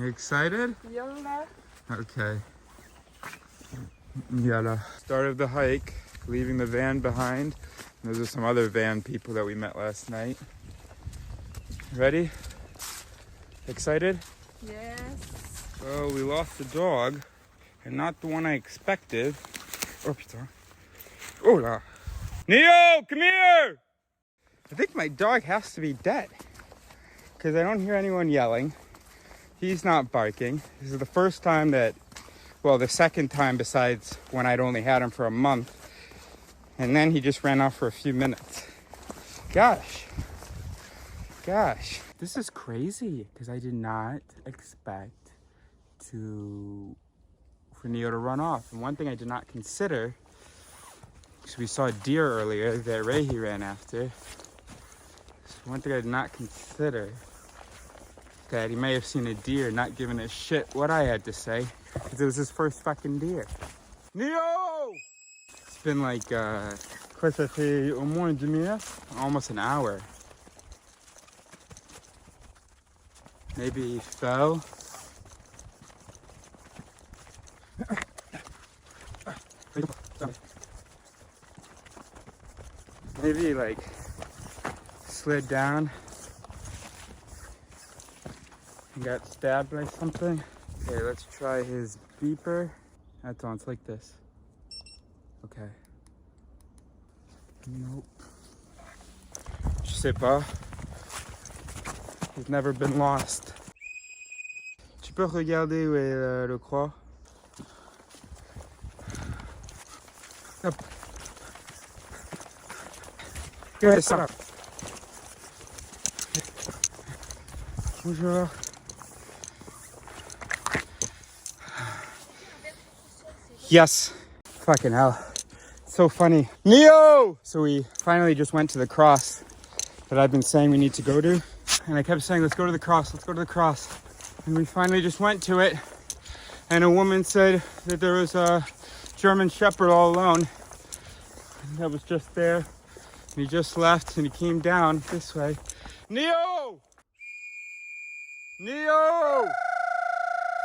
You excited? Yola. Okay. Yalla. Start of the hike, leaving the van behind. Those are some other van people that we met last night. Ready? Excited? Yes. Well, we lost the dog, and not the one I expected. Oh, putain. Oh, là. Neo, come here! I think my dog has to be dead, because I don't hear anyone yelling. He's not barking. This is the first time that, well, the second time besides when I'd only had him for a month. And then he just ran off for a few minutes. Gosh. This is crazy, because I did not expect for Neo to run off. And one thing I did not consider, because we saw a deer earlier that Rehi ran after. So one thing I did not consider, that he may have seen a deer, not giving a shit what I had to say, because it was his first fucking deer. Neo! It's been like, quoi, ça fait au moins une demi-heure? Almost an hour. Maybe he fell. Maybe he like slid down and got stabbed by something. Okay, let's try his beeper. Attends, it's like this. Okay. Nope. Je sais pas. He's never been lost. Tu peux regarder où est le croix? Hop. Good, shut up. Bonjour. Yes. Fucking hell. So funny. Neo! So we finally just went to the cross that I've been saying we need to go to. And I kept saying, let's go to the cross, let's go to the cross. And we finally just went to it. And a woman said that there was a German Shepherd all alone. And that was just there. And he just left and he came down this way. Neo! Neo!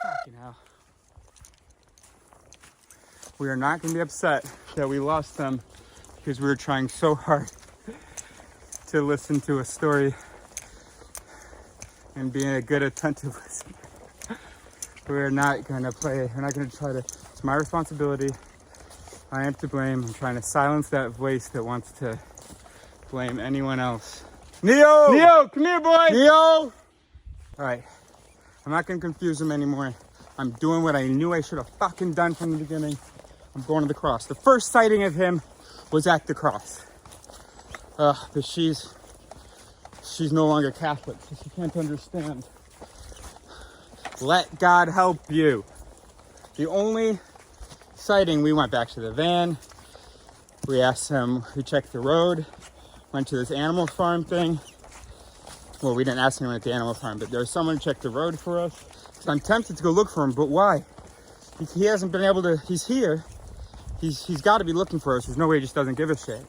Fucking hell. We are not going to be upset that we lost them, because we were trying so hard to listen to a story and being a good attentive listener. We're not going to play. We're not going to try to. It's my responsibility. I am to blame. I'm trying to silence that voice that wants to blame anyone else. Neo! Neo, come here, boy! Neo! All right. I'm not going to confuse him anymore. I'm doing what I knew I should have fucking done from the beginning. I'm going to the cross. The first sighting of him was at the cross. But she's no longer Catholic, so she can't understand. Let God help you. The only sighting, we went back to the van. We asked him, we checked the road, went to this animal farm thing. Well, we didn't ask anyone at the animal farm, but there was someone who checked the road for us. So I'm tempted to go look for him, but why? He hasn't been able to, he's here. He's got to be looking for us. There's no way he just doesn't give a shit.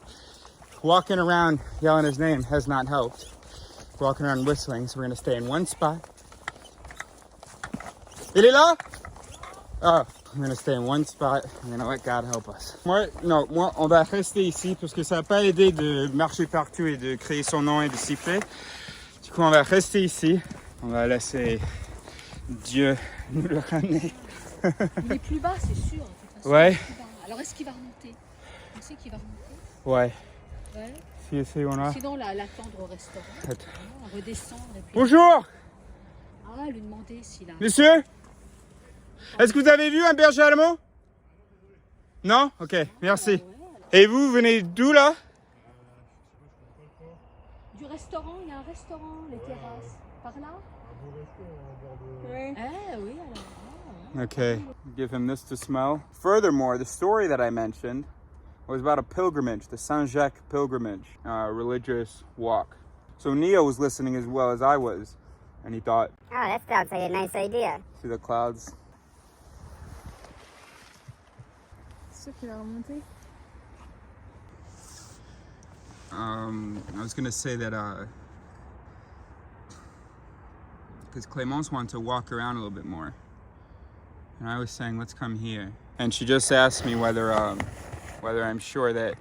Walking around yelling his name has not helped. Walking around whistling, so we're going to stay in one spot. Il est là? Oh, I'm going to stay in one spot. I'm going to let God help us. Moi, on va rester ici parce que ça n'a pas aidé de marcher partout et de créer son nom et de siffler. Du coup, on va rester ici. On va laisser Dieu nous le ramener. Il est plus bas, c'est sûr. Ouais. Alors, est-ce qu'il va remonter? On sait qu'il va remonter? Ouais. Ouais. Si essayons là. Sinon, l'attendre au restaurant. On redescendre. Et puis... Bonjour! Ah, lui demander s'il a... Monsieur? Est-ce que vous avez vu un berger allemand? Non? Ok, merci. Ouais, et vous venez d'où là? Du restaurant, il y a un restaurant, les terrasses. Par là? Oui. Oui, alors. Okay, give him this to smell. Furthermore, the story that I mentioned was about a pilgrimage, the Saint-Jacques pilgrimage, religious walk. So Neo was listening as well as I was, and he thought, oh, that sounds like a nice idea. See the clouds? C'est sûr qu'il va remonter. I was gonna say that because Clémence wanted to walk around a little bit more. And I was saying, let's come here. And she just asked me whether I'm sure that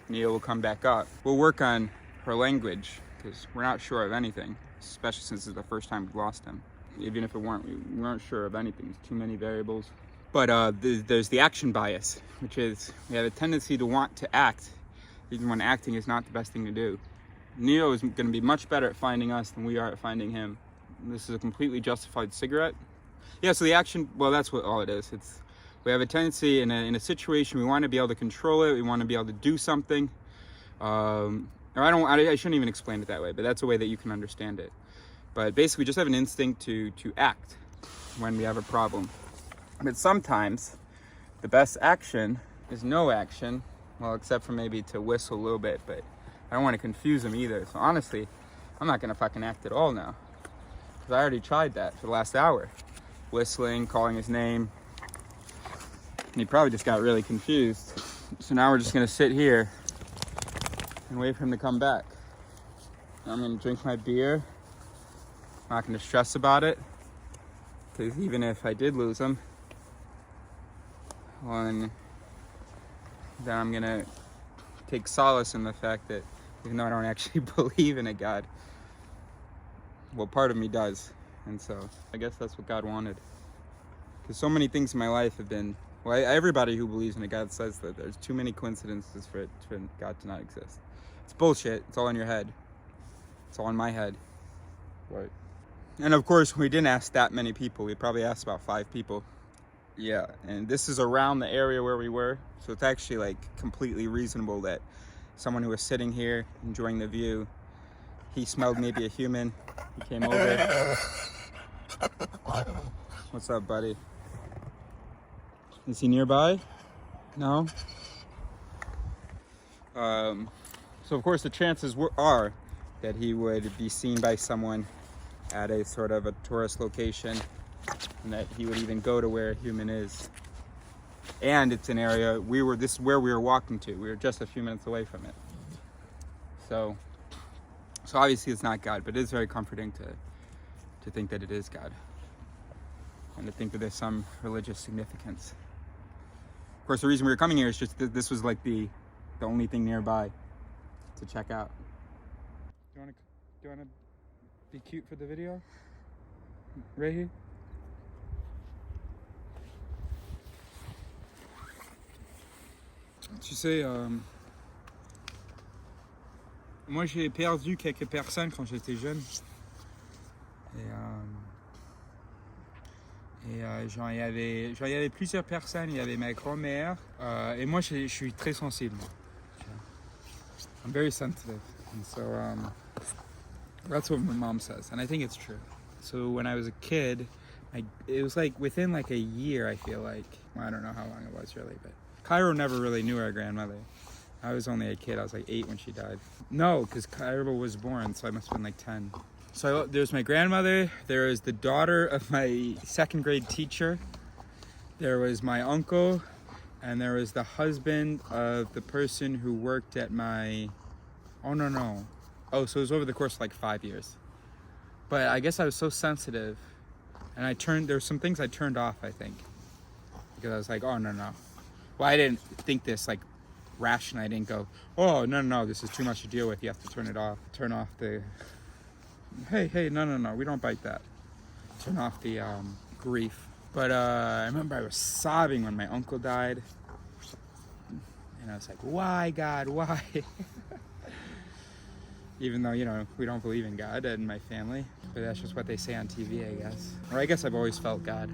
Neil will come back up. We'll work on her language, because we're not sure of anything, especially since this is the first time we've lost him. Even if we weren't sure of anything. There's too many variables. But there's the action bias, which is we have a tendency to want to act, even when acting is not the best thing to do. Neo is going to be much better at finding us than we are at finding him. This is a completely justified cigarette. Yeah, so the action, well, that's what all it is. We have a tendency in a situation, we want to be able to control it, we want to be able to do something. Or I shouldn't even explain it that way, but that's a way that you can understand it. But basically, we just have an instinct to act when we have a problem. But sometimes, the best action is no action. Well, except for maybe to whistle a little bit, but I don't want to confuse him either. So honestly, I'm not going to fucking act at all now. Because I already tried that for the last hour. Whistling, calling his name. And he probably just got really confused. So now we're just going to sit here and wait for him to come back. I'm going to drink my beer. I'm not going to stress about it. Because even if I did lose him, then I'm going to take solace in the fact that even though I don't actually believe in a God, well, part of me does. And so I guess that's what God wanted. Because so many things in my life have been, well, everybody who believes in a God says that there's too many coincidences for God to not exist. It's bullshit. It's all in your head. It's all in my head. Right. And of course, we didn't ask that many people. We probably asked about 5 people. Yeah, and this is around the area where we were. So it's actually like completely reasonable that someone who was sitting here enjoying the view, he smelled maybe a human. He came over. What's up, buddy? Is he nearby? No? So of course the chances are that he would be seen by someone at a sort of a tourist location, and that he would even go to where a human is. And it's an area this is where we were walking to. We were just a few minutes away from it. So obviously it's not God, but it is very comforting to think that it is God. And to think that there's some religious significance. Of course, the reason we were coming here is just that this was like the only thing nearby to check out. Do you wanna be cute for the video? Right here? Tu sais, moi j'ai perdu quelques personnes quand j'étais jeune. Et genre, il y avait plusieurs personnes. Il y avait ma grand-mère. Et moi, je suis très sensible. I'm very sensitive. And so that's what my mom says. And I think it's true. So when I was a kid, it was like within like a year, I feel like. Well, I don't know how long it was really, but Cairo never really knew our grandmother. I was only a kid. I was like 8 when she died. No, because Cairo was born, so I must have been like 10. So there's my grandmother, there was the daughter of my 2nd grade teacher, there was my uncle, and there was the husband of the person who worked at my, so it was over the course of like 5 years. But I guess I was so sensitive, and there were some things I turned off, I think, because I was like, oh, no. Well, I didn't think this like rationally. I didn't go, oh, no, this is too much to deal with, you have to turn it off, turn off the... Hey, no, we don't bite that. Turn off the grief. But I remember I was sobbing when my uncle died. And I was like, why, God, why? Even though, we don't believe in God in my family. But that's just what they say on TV, I guess. Or I guess I've always felt God.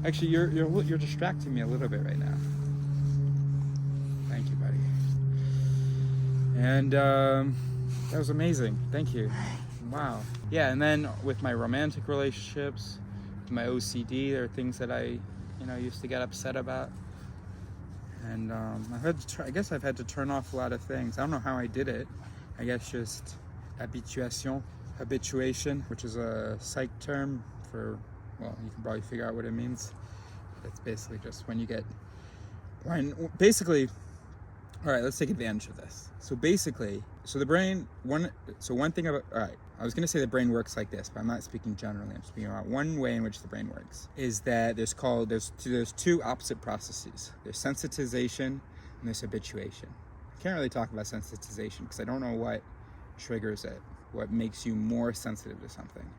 Actually, you're distracting me a little bit right now. Thank you, buddy. And that was amazing. Thank you. Wow. Yeah, and then with my romantic relationships, with my OCD, there are things that I, used to get upset about. And I guess I've had to turn off a lot of things. I don't know how I did it. I guess just habituation, which is a psych term for, well, you can probably figure out what it means. It's basically just basically, all right, let's take advantage of this. So basically, the brain, one thing about, all right, I was going to say the brain works like this, but I'm not speaking generally. I'm speaking about one way in which the brain works. Is that there's two opposite processes. There's sensitization and there's habituation. I can't really talk about sensitization because I don't know what triggers it, what makes you more sensitive to something.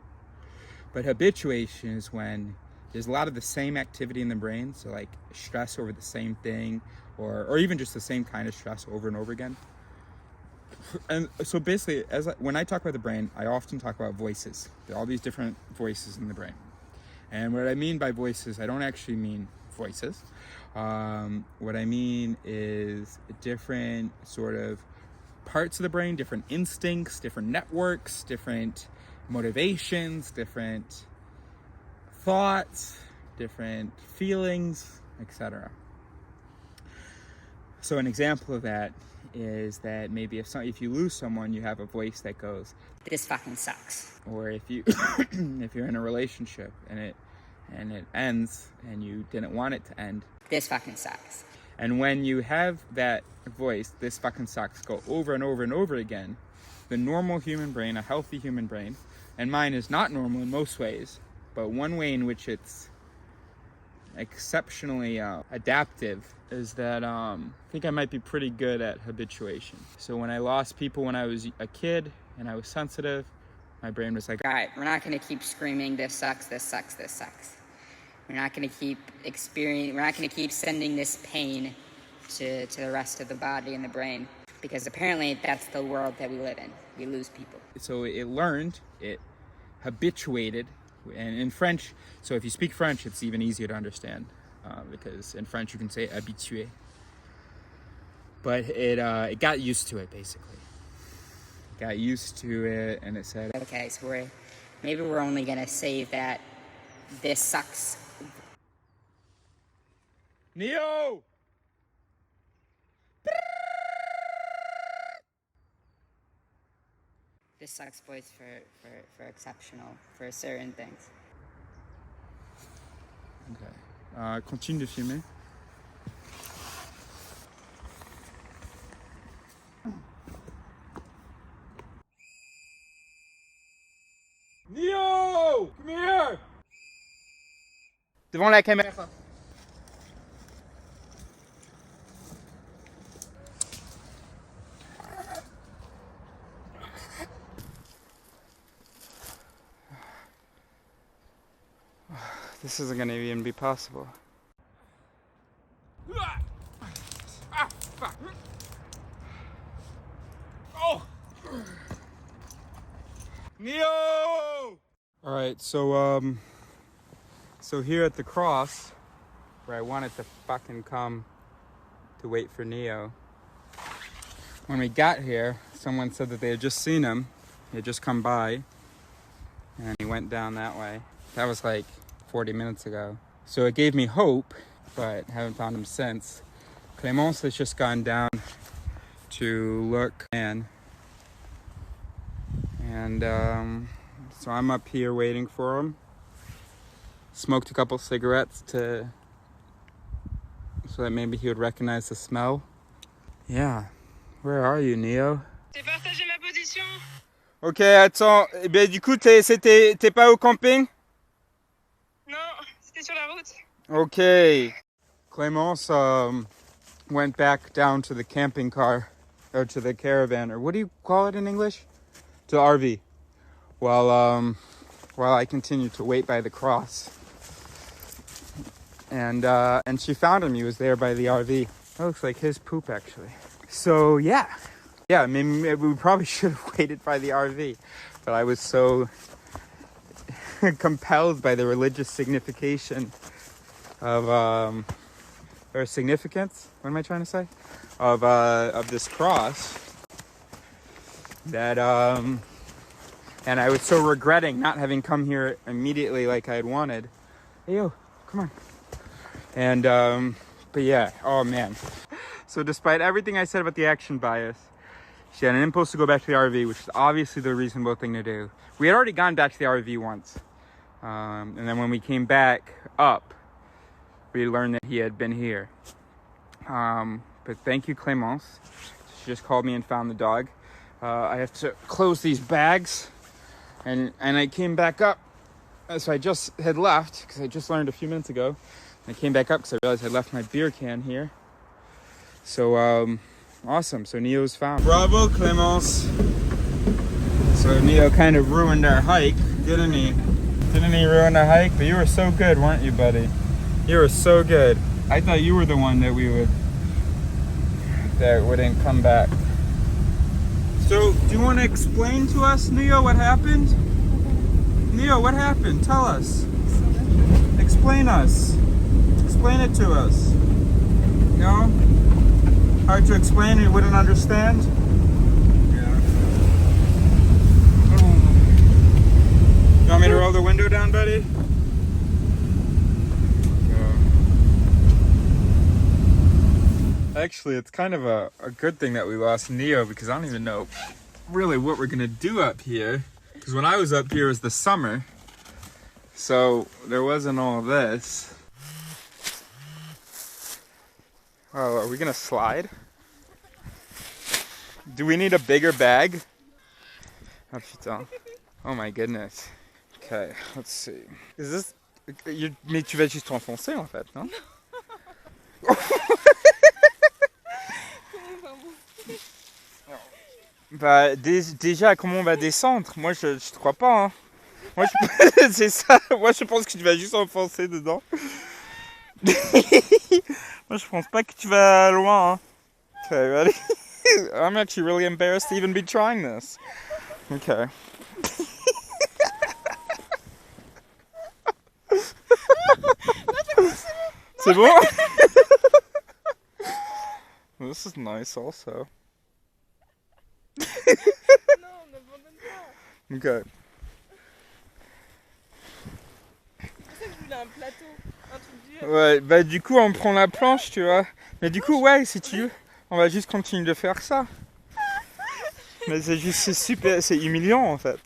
But habituation is when there's a lot of the same activity in the brain, so like stress over the same thing, or even just the same kind of stress over and over again. And so basically, when I talk about the brain, I often talk about voices. There are all these different voices in the brain. And what I mean by voices, I don't actually mean voices. What I mean is different sort of parts of the brain, different instincts, different networks, different motivations, different thoughts, different feelings, etc. So an example of that is that maybe if you lose someone, you have a voice that goes, This fucking sucks. or if you're in a relationship and it ends and you didn't want it to end, This fucking sucks. and when you have that voice, this fucking sucks, go over and over and over again, the normal human brain, a healthy human brain, and mine is not normal in most ways, but one way in which it's exceptionally adaptive is that I think I might be pretty good at habituation. So when I lost people when I was a kid and I was sensitive, my brain was like, All right, we're not going to keep screaming, this sucks, this sucks, this sucks. We're not going to keep sending this pain to the rest of the body and the brain, because apparently that's the world that we live in. We lose people. So it habituated, and in French, so if you speak French, it's even easier to understand, because in French you can say habitué. But it got used to it, basically. Got used to it, and it said, Okay, so we're only going to save that this sucks. Neo! This sucks voice for exceptional, for certain things. Okay. Continue de filmer. Neo! Come here! Devant la caméra. This isn't gonna even be possible. Ah, fuck. Oh! Neo! Alright, so here at the cross, where I wanted to fucking come to wait for Neo, when we got here, someone said that they had just seen him. He had just come by, and he went down that way. That was like 40 minutes ago. So it gave me hope, but haven't found him since. Clémence has just gone down to look, and so I'm up here waiting for him. Smoked a couple cigarettes so that maybe he would recognize the smell. Yeah. Where are you, Neo? J'ai partagé ma position. Ok, attends. Eh bien, du coup, t'es pas au camping? Non, c'était sur la route. Okay. Clémence went back down to the camping car, or to the caravan, or what do you call it in English? To the RV. While I continued to wait by the cross. And she found him. He was there by the RV. That looks like his poop, actually. So, yeah. Yeah, I mean, we probably should have waited by the RV. But I was so compelled by the religious signification of, or significance, what am I trying to say? Of this cross, that, and I was so regretting not having come here immediately like I had wanted. Hey, yo, come on. And, but yeah, oh man. So despite everything I said about the action bias, she had an impulse to go back to the RV, which is obviously the reasonable thing to do. We had already gone back to the RV once. And then when we came back up, we learned that he had been here. But thank you, Clémence. She just called me and found the dog. I have to close these bags and I came back up. So I just had left because I just learned a few minutes ago. And I came back up because I realized I left my beer can here. So awesome. So Neo's found. Bravo, Clémence. So Neo kind of ruined our hike, didn't he? Didn't he ruin the hike? But you were so good, weren't you, buddy? You were so good. I thought you were the one that wouldn't come back. So, do you want to explain to us, Neo, what happened? Neo, what happened? Tell us. Explain us. Explain it to us. No? Hard to explain, you wouldn't understand? You want me to roll the window down, buddy? Actually, it's kind of a good thing that we lost Neo because I don't even know really what we're gonna do up here. Because when I was up here it was the summer, so there wasn't all this. Oh, are we gonna slide? Do we need a bigger bag? Oh putain. Oh my goodness. Okay, let's see. Is this... Mais tu vas juste t'enfoncer en fait, non? Bah déjà comment on va descendre? Moi je te crois pas hein. Moi je... c'est ça. Moi je pense que tu vas juste enfoncer dedans. Moi je pense pas que tu vas loin hein. Okay, ready? I'm actually really embarrassed to even be trying this. Okay. C'est bon? This is nice also. Okay. Ouais, bah du coup on prend la planche, tu vois. Mais du coup ouais, si tu veux, on va juste continuer de faire ça. Mais c'est juste, c'est super, c'est humiliant en fait.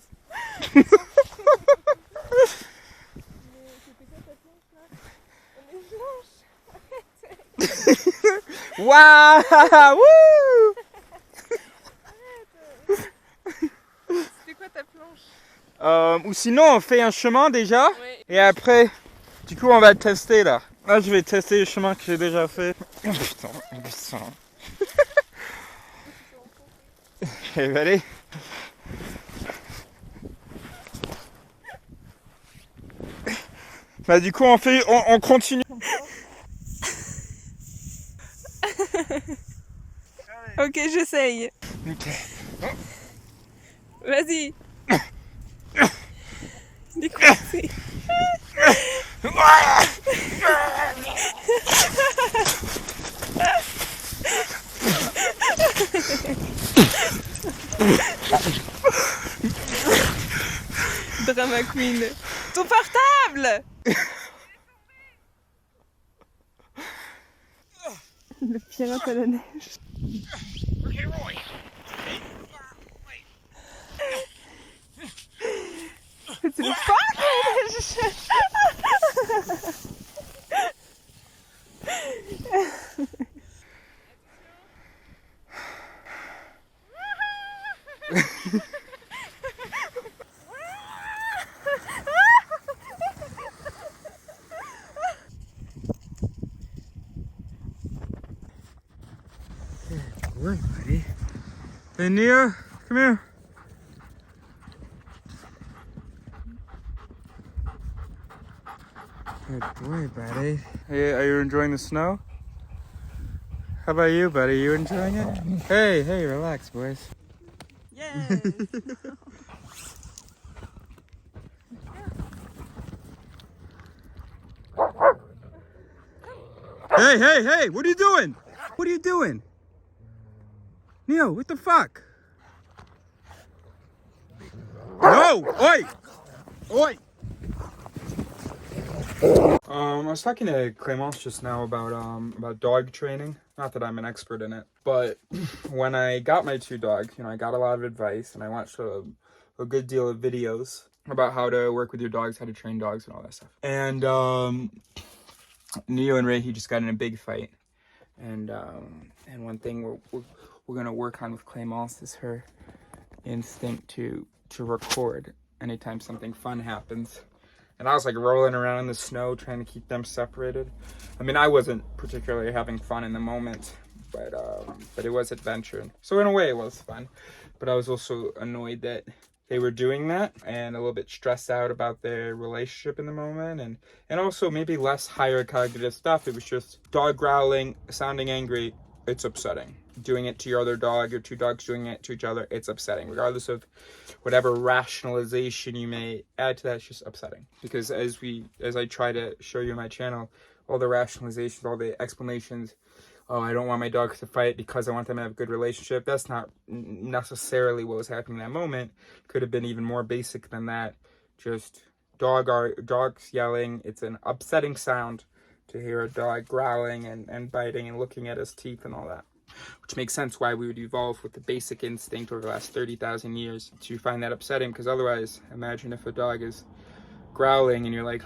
Waouh! Wouh! C'était quoi ta planche? Ou sinon on fait un chemin déjà, Ouais. et après, du coup on va tester là. Là je vais tester le chemin que j'ai déjà fait. Oh putain, putain. Okay, ready? Bah du coup on continue. Ok, j'essaye. Ok. Vas-y. Décoincé. Drama queen. Ton portable. Le pirate à la neige. C'est le fuck. Good boy, buddy. Hey Nia, come here. Good boy, buddy. Hey, are you enjoying the snow? How about you, buddy? You enjoying it? Hey, hey, relax, boys. Yes. Hey, hey, hey, what are you doing? What are you doing? Neo, what the fuck? No! Oi! Oi! I was talking to Clémence just now about dog training. Not that I'm an expert in it, but when I got my two dogs, you know, I got a lot of advice and I watched a good deal of videos about how to work with your dogs, how to train dogs and all that stuff. And Neo and Ray, he just got in a big fight. And one thing we're gonna work on with Clémence is her instinct to record anytime something fun happens. And I was like rolling around in the snow trying to keep them separated. I mean, I wasn't particularly having fun in the moment, but it was adventure. So in a way it was fun, but I was also annoyed that they were doing that and a little bit stressed out about their relationship in the moment, and also maybe less higher cognitive stuff. It was just dog growling, sounding angry. It's upsetting. Doing it to your other dog, your two dogs doing it to each other, it's upsetting. Regardless of whatever rationalization you may add to that, it's just upsetting. Because as I try to show you on my channel, all the rationalizations, all the explanations, oh, I don't want my dogs to fight because I want them to have a good relationship. That's not necessarily what was happening in that moment. Could have been even more basic than that. Just dogs yelling. It's an upsetting sound to hear a dog growling and biting and looking at his teeth and all that. Which makes sense why we would evolve with the basic instinct over the last 30,000 years to find that upsetting, because otherwise, imagine if a dog is growling and you're like,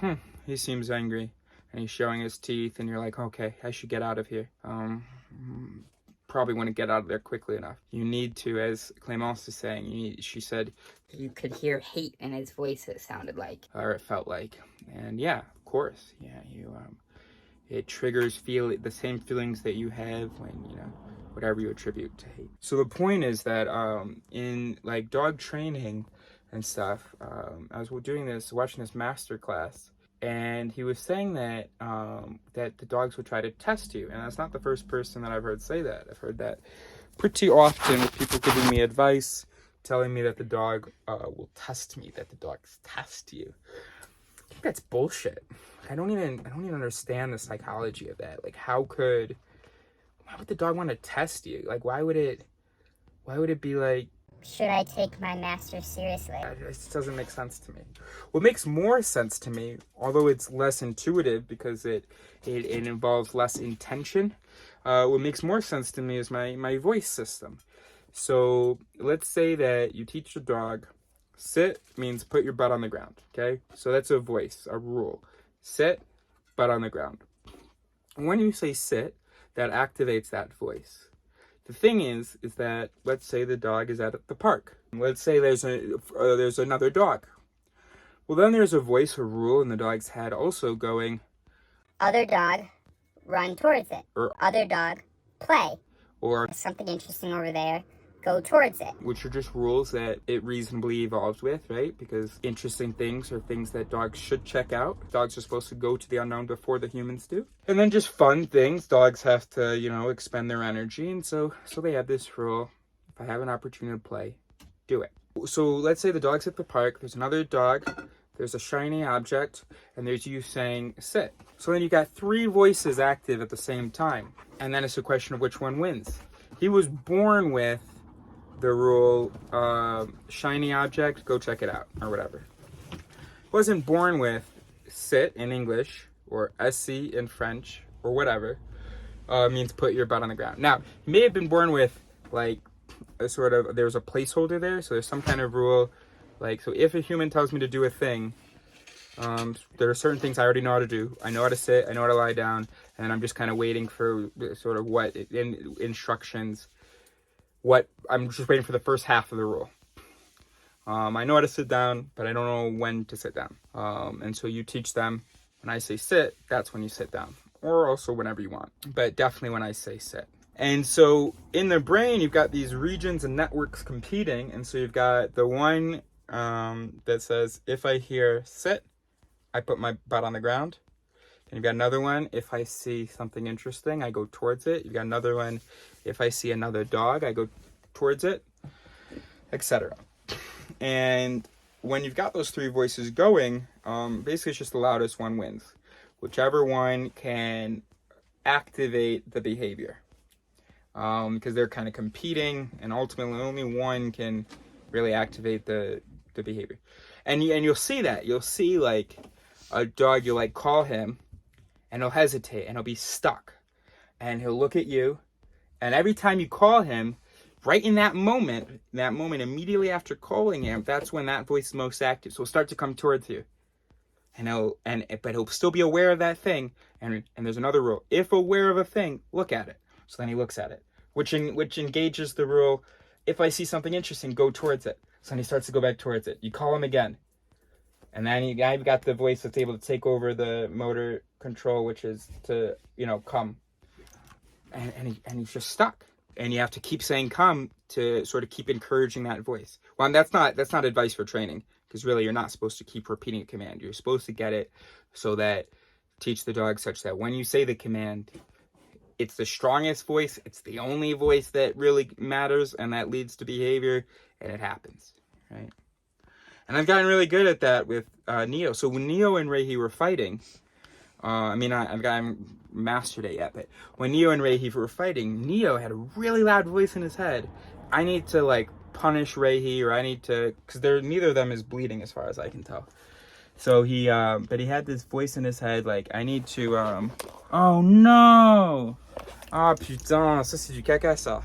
he seems angry, and he's showing his teeth and you're like, okay, I should get out of here. Probably want to get out of there quickly enough. You need to, as Clémence is saying, she said, You could hear hate in his voice, it sounded like. or it felt like. And yeah, of course, yeah, it triggers the same feelings that you have when, whatever you attribute to hate. So the point is that in like dog training and stuff, I was watching this master class, and he was saying that that the dogs would try to test you. And that's not the first person that I've heard say that. I've heard that pretty often with people giving me advice, telling me that the dog will test me, that the dogs test you. I think that's bullshit. I don't even understand the psychology of that. Like, why would the dog want to test you? Like, why would it be like, should I take my master seriously? it just doesn't make sense to me. What makes more sense to me, although it's less intuitive because it involves less intention, what makes more sense to me is my voice system. So let's say that you teach your dog, sit means put your butt on the ground, okay? So that's a voice, a rule. Sit, butt on the ground. When you say sit, that activates that voice. The thing is that let's say the dog is at the park. Let's say there's another dog. Well, then there's a voice, a rule in the dog's head also going, Other dog, run towards it. Or- Other dog, play. or There's something interesting over there, go towards it. which are just rules that it reasonably evolved with, right? Because interesting things are things that dogs should check out. Dogs are supposed to go to the unknown before the humans do. And then just fun things. Dogs have to, expend their energy. And so they have this rule. If I have an opportunity to play, do it. So let's say the dog's at the park. There's another dog. There's a shiny object. And there's you saying, sit. So then you got three voices active at the same time. And then it's a question of which one wins. He was born with the rule, shiny object, go check it out, or whatever. Wasn't born with sit in English, or assis in French, or whatever, means put your butt on the ground. Now, he may have been born with, like, there's a placeholder there, so there's some kind of rule, like, so if a human tells me to do a thing, there are certain things I already know how to do. I know how to sit, I know how to lie down, and I'm just kind of waiting for sort of what instructions. I'm just waiting for the first half of the rule. I know how to sit down, but I don't know when to sit down. And so you teach them, when I say sit, that's when you sit down. Or also whenever you want. But definitely when I say sit. And so in the brain, you've got these regions and networks competing. And so you've got the one that says, if I hear sit, I put my butt on the ground. And you've got another one, if I see something interesting, I go towards it. You've got another one, if I see another dog, I go towards it, etc. And when you've got those three voices going, basically it's just the loudest one wins. Whichever one can activate the behavior. Because they're kind of competing, and ultimately only one can really activate the behavior. And you'll see that. You'll see, like, a dog, you'll, like, call him, and he'll hesitate, and he'll be stuck. And he'll look at you, and every time you call him, right in that moment immediately after calling him, that's when that voice is most active. So he'll start to come towards you. But he'll still be aware of that thing. And there's another rule. If aware of a thing, look at it. So then he looks at it, which engages the rule, if I see something interesting, go towards it. So then he starts to go back towards it. You call him again. And then now you've got the voice that's able to take over the motor control, which is to, come. And he's just stuck. And you have to keep saying come to sort of keep encouraging that voice. Well, that's not advice for training, because really you're not supposed to keep repeating a command. You're supposed to get it so that teach the dog such that when you say the command, it's the strongest voice, it's the only voice that really matters, and that leads to behavior, and it happens, right? And I've gotten really good at that with Neo. So when Neo and Rehi were fighting, I've gotten mastered it yet, but when Neo and Rehi were fighting, Neo had a really loud voice in his head. I need to like punish Rehi, or I need to, because neither of them is bleeding as far as I can tell. So but he had this voice in his head, like, I need to, oh no! Ah putain, ça c'est du caca ça.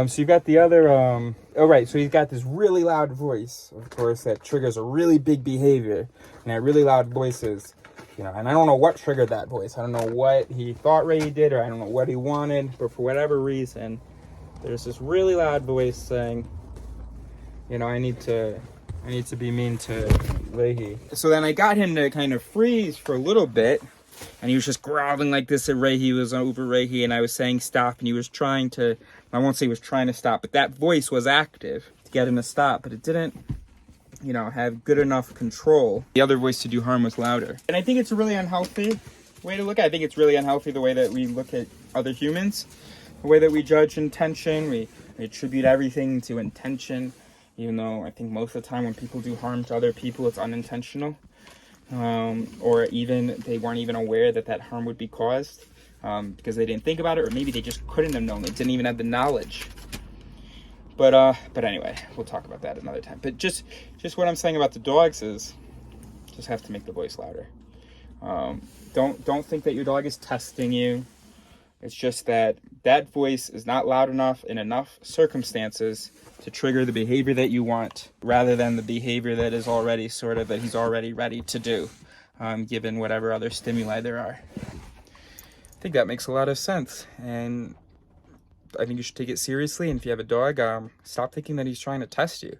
So you've got the other, so he's got this really loud voice, of course, that triggers a really big behavior. And that really loud voice is, and I don't know what triggered that voice. I don't know what he thought Ray did, or I don't know what he wanted, but for whatever reason, there's this really loud voice saying, I need to be mean to Rehi. So then I got him to kind of freeze for a little bit, and he was just growling like this at Rehi. He was over Rehi, and I was saying stop, and he was trying to, I won't say he was trying to stop, but that voice was active to get him to stop, but it didn't, have good enough control. The other voice to do harm was louder. And I think it's a really unhealthy way to look at it. I think it's really unhealthy the way that we look at other humans, the way that we judge intention. We attribute everything to intention, even though I think most of the time when people do harm to other people, it's unintentional. Or even they weren't even aware that harm would be caused because they didn't think about it, or maybe they just couldn't have known. They didn't even have the knowledge. But anyway, we'll talk about that another time. But just what I'm saying about the dogs is just have to make the voice louder. Don't think that your dog is testing you. It's just that voice is not loud enough in enough circumstances to trigger the behavior that you want, rather than the behavior that is already that he's already ready to do, given whatever other stimuli there are. I think that makes a lot of sense, and I think you should take it seriously. And if you have a dog, stop thinking that he's trying to test you.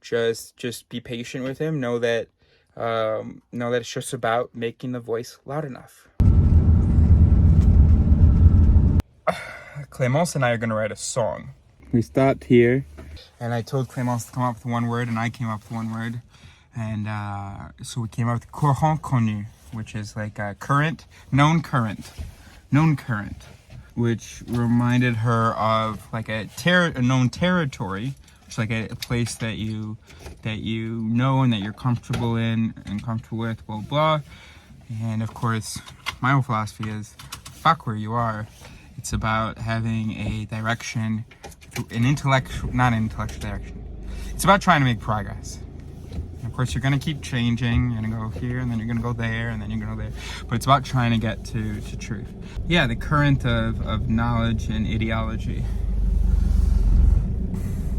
Just be patient with him. Know that it's just about making the voice loud enough. Clémence and I are going to write a song. We stopped here, and I told Clémence to come up with one word, and I came up with one word. And so we came up with courant connu, which is like a known current, which reminded her of like a known territory, which is like a place that you know and that you're comfortable in and comfortable with, blah, blah. And of course, my whole philosophy is, fuck where you are. It's about having a direction, not an intellectual direction. It's about trying to make progress. And of course, you're going to keep changing. You're going to go here, and then you're going to go there, and then you're going to go there. But it's about trying to get to truth. Yeah, the current of knowledge and ideology.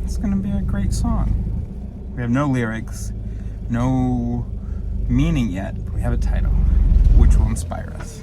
It's going to be a great song. We have no lyrics, no meaning yet, but we have a title, which will inspire us.